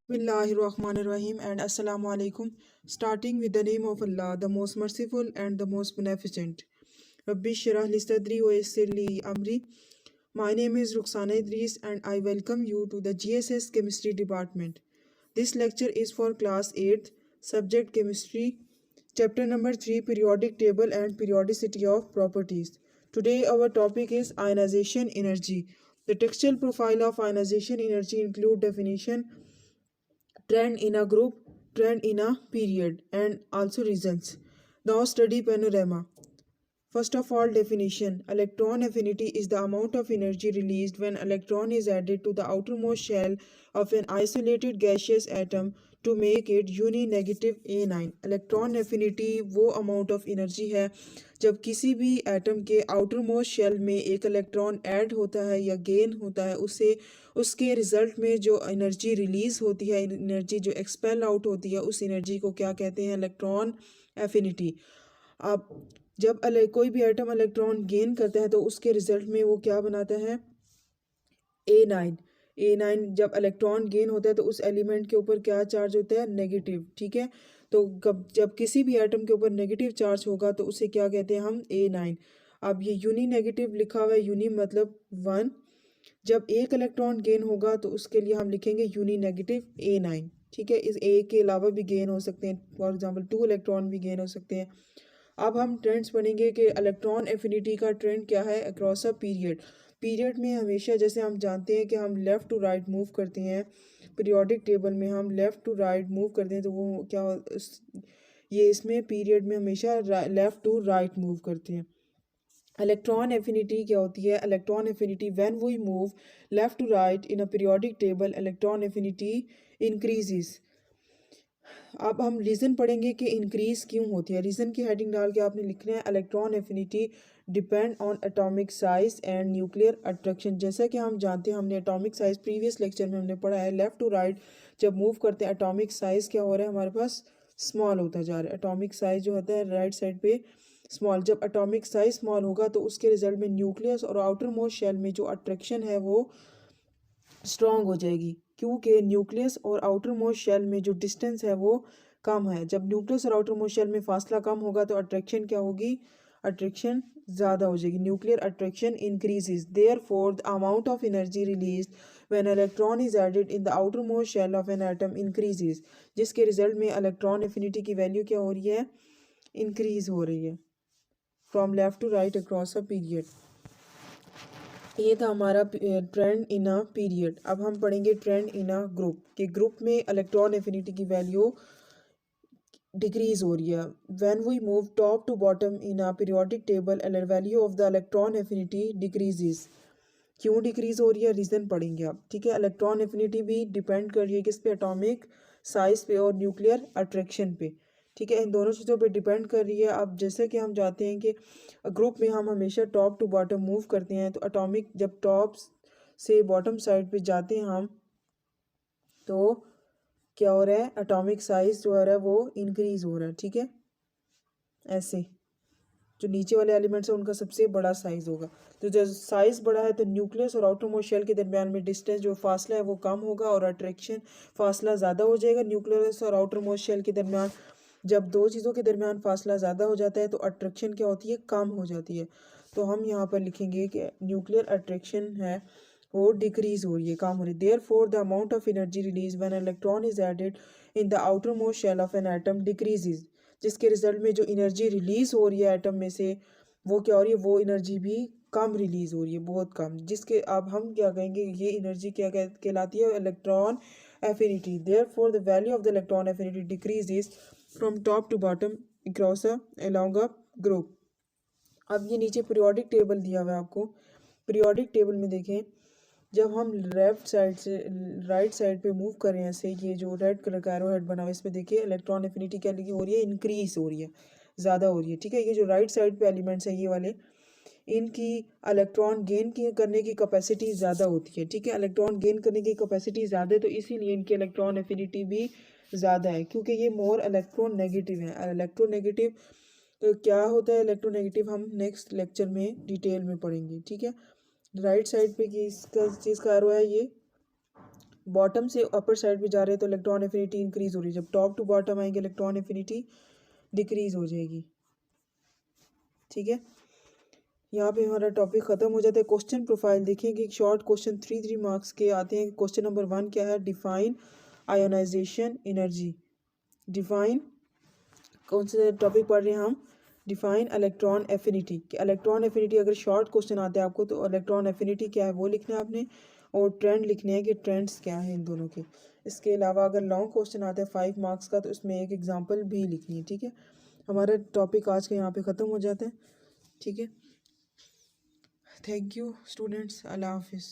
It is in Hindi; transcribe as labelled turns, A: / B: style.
A: Bismillahirrahmanirrahim and Assalamu alaikum. Starting with the name of Allah, the most merciful and the most beneficent. Rabbi Shrah li sadri wa yassir li amri. My name is Ruxana Idris and I welcome you to the GSS Chemistry Department. This lecture is for class 8th, subject chemistry, chapter number 3, periodic table and periodicity of properties. Today our topic is ionization energy. The textual profile of ionization energy include definition, trend in a group, trend in a period, and also reasons. Now study panorama. First of all, definition. Electron affinity is the amount of energy released when electron is added to the outermost shell of an isolated gaseous atom to make it uni-negative A9. Electron affinity वो अमाउंट ऑफ एनर्जी है जब किसी भी एटम के आउटरमोस्ट शेल में एक इलेक्ट्रॉन ऐड होता है या गेन होता है, उससे उसके रिजल्ट में जो एनर्जी रिलीज होती है, एनर्जी जो एक्सपेल आउट होती है, उस एनर्जी को क्या कहते हैं? Electron affinity. अब जब कोई भी एटम इलेक्ट्रॉन गेन करता है तो उसके रिजल्ट में वो क्या बनाता है? A9। A9 जब इलेक्ट्रॉन गेन होता है तो उस एलिमेंट के ऊपर क्या चार्ज होता है? नेगेटिव। ठीक है, तो जब किसी भी एटम के ऊपर नेगेटिव चार्ज होगा तो उसे क्या कहते हैं हम? A9। अब ये यूनी नेगेटिव लिखा हुआ है, यूनी मतलब 1। जब एक इलेक्ट्रॉन गेन होगा तो उसके लिए हम लिखेंगे यूनी नेगेटिव A9। ठीक है, इस ए के अलावा भी गेन हो सकते हैं, फॉर एग्जांपल 2 इलेक्ट्रॉन भी गेन हो सकते हैं। अब हम ट्रेंड्स पढ़ेंगे कि इलेक्ट्रॉन एफिनिटी का ट्रेंड क्या है अक्रॉस अ पीरियड। पीरियड में हमेशा जैसे हम जानते हैं कि हम लेफ़्ट टू राइट मूव करते हैं, पीरियोडिक टेबल में हम लेफ़्ट टू राइट मूव करते हैं, तो वो क्या ये इसमें पीरियड में हमेशा लेफ़्ट टू राइट मूव करते हैं। इलेक्ट्रॉन एफिनिटी क्या होती है? Electron affinity when we move left to right in a periodic table, electron affinity increases. अब हम रीज़न पढ़ेंगे कि इंक्रीज़ क्यों होती है। रीज़न की हेडिंग डाल के आपने लिखना है electron affinity depend on atomic size and nuclear attraction. जैसा कि हम जानते हैं, हमने एटॉमिक साइज प्रीवियस लेक्चर में हमने पढ़ा है, लेफ़्ट टू राइट जब मूव करते हैं एटॉमिक साइज़ क्या हो रहा है हमारे पास? स्मॉल होता जा रहा है। एटॉमिक साइज जो होता है राइट साइड पे स्मॉल, जब एटॉमिक साइज स्मॉल होगा तो उसके रिजल्ट में न्यूक्लियस और आउटर मोस्ट शेल में जो अट्रैक्शन है वो स्ट्रॉन्ग हो जाएगी, क्योंकि न्यूक्लियस और आउटर मोस्ट शेल में जो डिस्टेंस है वो कम है। जब न्यूक्लियस और आउटर मोस्ट शेल में फासला कम होगा तो अट्रैक्शन क्या होगी? अट्रैक्शन ज़्यादा हो जाएगी। Nuclear attraction increases, therefore the amount of energy released when electron is added in the outermost shell of an atom increases, जिसके रिजल्ट में इलेक्ट्रॉन एफिनिटी की वैल्यू क्या हो रही है? इंक्रीज हो रही है from left to right across a period. ये था हमारा ट्रेंड इन अ पीरियड। अब हम पढ़ेंगे ट्रेंड इन अ ग्रुप, कि ग्रुप में इलेक्ट्रॉन एफिनिटी की वैल्यू डिक्रीज हो रही है। When we move top to bottom in a periodic table, value of the electron affinity decreases. क्यों डिक्रीज हो रही है? रीज़न पढ़ेंगे आप। ठीक है, इलेक्ट्रॉन एफिनिटी भी डिपेंड कर रही है किस पे? एटॉमिक साइज पे और न्यूक्लियर अट्रैक्शन पे। ठीक है, इन दोनों चीज़ों पे डिपेंड कर रही है। अब जैसे कि हम जानते हैं कि ग्रुप में हम हमेशा टॉप टू बॉटम मूव करते हैं, तो एटॉमिक जब टॉप से बॉटम साइड पे जाते हैं हम, तो क्या हो रहा है? एटॉमिक साइज जो हो रहा है वो इंक्रीज हो रहा है। ठीक है, ऐसे जो नीचे वाले एलिमेंट्स हैं उनका सबसे बड़ा साइज होगा, तो जब साइज बड़ा है तो न्यूक्लियस और आउटर मोस्ट शेल के दरमियान में डिस्टेंस जो फासला है वो कम होगा और अट्रैक्शन फासला ज़्यादा हो जाएगा। न्यूक्लियस और आउटर मोस्ट शेल के दरमियान जब दो चीज़ों के दरमियान फासला ज़्यादा हो जाता है तो अट्रैक्शन क्या होती है? कम हो जाती है। तो हम यहाँ पर लिखेंगे कि न्यूक्लियर अट्रैक्शन है वो डिक्रीज हो रही है, कम हो रही है। Therefore the amount of energy release when electron is added in the outermost shell of an atom decreases, जिसके रिजल्ट में जो एनर्जी रिलीज हो रही है एटम में से वो क्या हो रही है? वो एनर्जी भी कम रिलीज हो रही है, बहुत कम। जिसके अब हम क्या कहेंगे? ये एनर्जी क्या कहलाती है? Electron affinity. Therefore the value of the electron affinity decreases from top to bottom across along a group. अब ये नीचे पीरियोडिक टेबल दिया हुआ है आपको। पीरियोडिक टेबल में देखें, जब हम लेफ्ट साइड से राइट साइड पे मूव कर रहे हैं, ऐसे ये जो रेड कलर का एरो हेड बना हुआ है इसमें देखिए इलेक्ट्रॉन एफिनिटी क्या लिखी हो रही है? इंक्रीज हो रही है, ज़्यादा हो रही है। ठीक है, ये जो राइट साइड पे एलिमेंट्स हैं ये वाले, इनकी इलेक्ट्रॉन गेन की करने की कैपेसिटी ज़्यादा होती है। ठीक है, इलेक्ट्रॉन गेन करने की कैपेसिटी ज़्यादा है तो इसीलिए इनकी इलेक्ट्रॉन एफिनिटी भी ज़्यादा है, क्योंकि ये मोर इलेक्ट्रोनेगेटिव है। इलेक्ट्रोनेगेटिव तो क्या होता है? इलेक्ट्रोनेगेटिव हम नेक्स्ट लेक्चर में डिटेल में पढ़ेंगे। ठीक है, राइट साइड पे किसका चीज़ का एरो है? ये बॉटम से अपर साइड पे जा रहे हैं तो इलेक्ट्रॉन एफिनिटी इंक्रीज हो रही है, जब टॉप टू बॉटम आएंगे इलेक्ट्रॉन एफिनिटी डिक्रीज हो जाएगी। ठीक है, यहाँ पे हमारा टॉपिक ख़त्म हो जाता है। क्वेश्चन प्रोफाइल देखेंगे, शॉर्ट क्वेश्चन 3 मार्क्स के आते हैं। क्वेश्चन नंबर 1 क्या है, डिफाइन आयोनाइजेशन एनर्जी। डिफाइन, कौन से टॉपिक पढ़ रहे हैं हम, डिफाइन इलेक्ट्रॉन एफिनिटी। कि इलेक्ट्रॉन एफिनिटी अगर शॉर्ट क्वेश्चन आते हैं आपको तो इलेक्ट्रॉन एफिनिटी क्या है वो लिखना है आपने, और ट्रेंड लिखने हैं कि ट्रेंड्स क्या है इन दोनों के। इसके अलावा अगर लॉन्ग क्वेश्चन आता है 5 मार्क्स का तो उसमें एक एग्जांपल भी लिखनी है। ठीक है, हमारा टॉपिक आज का यहाँ पे ख़त्म हो जाता है। ठीक है, थैंक यू स्टूडेंट्स, अल्लाह हाफिज़।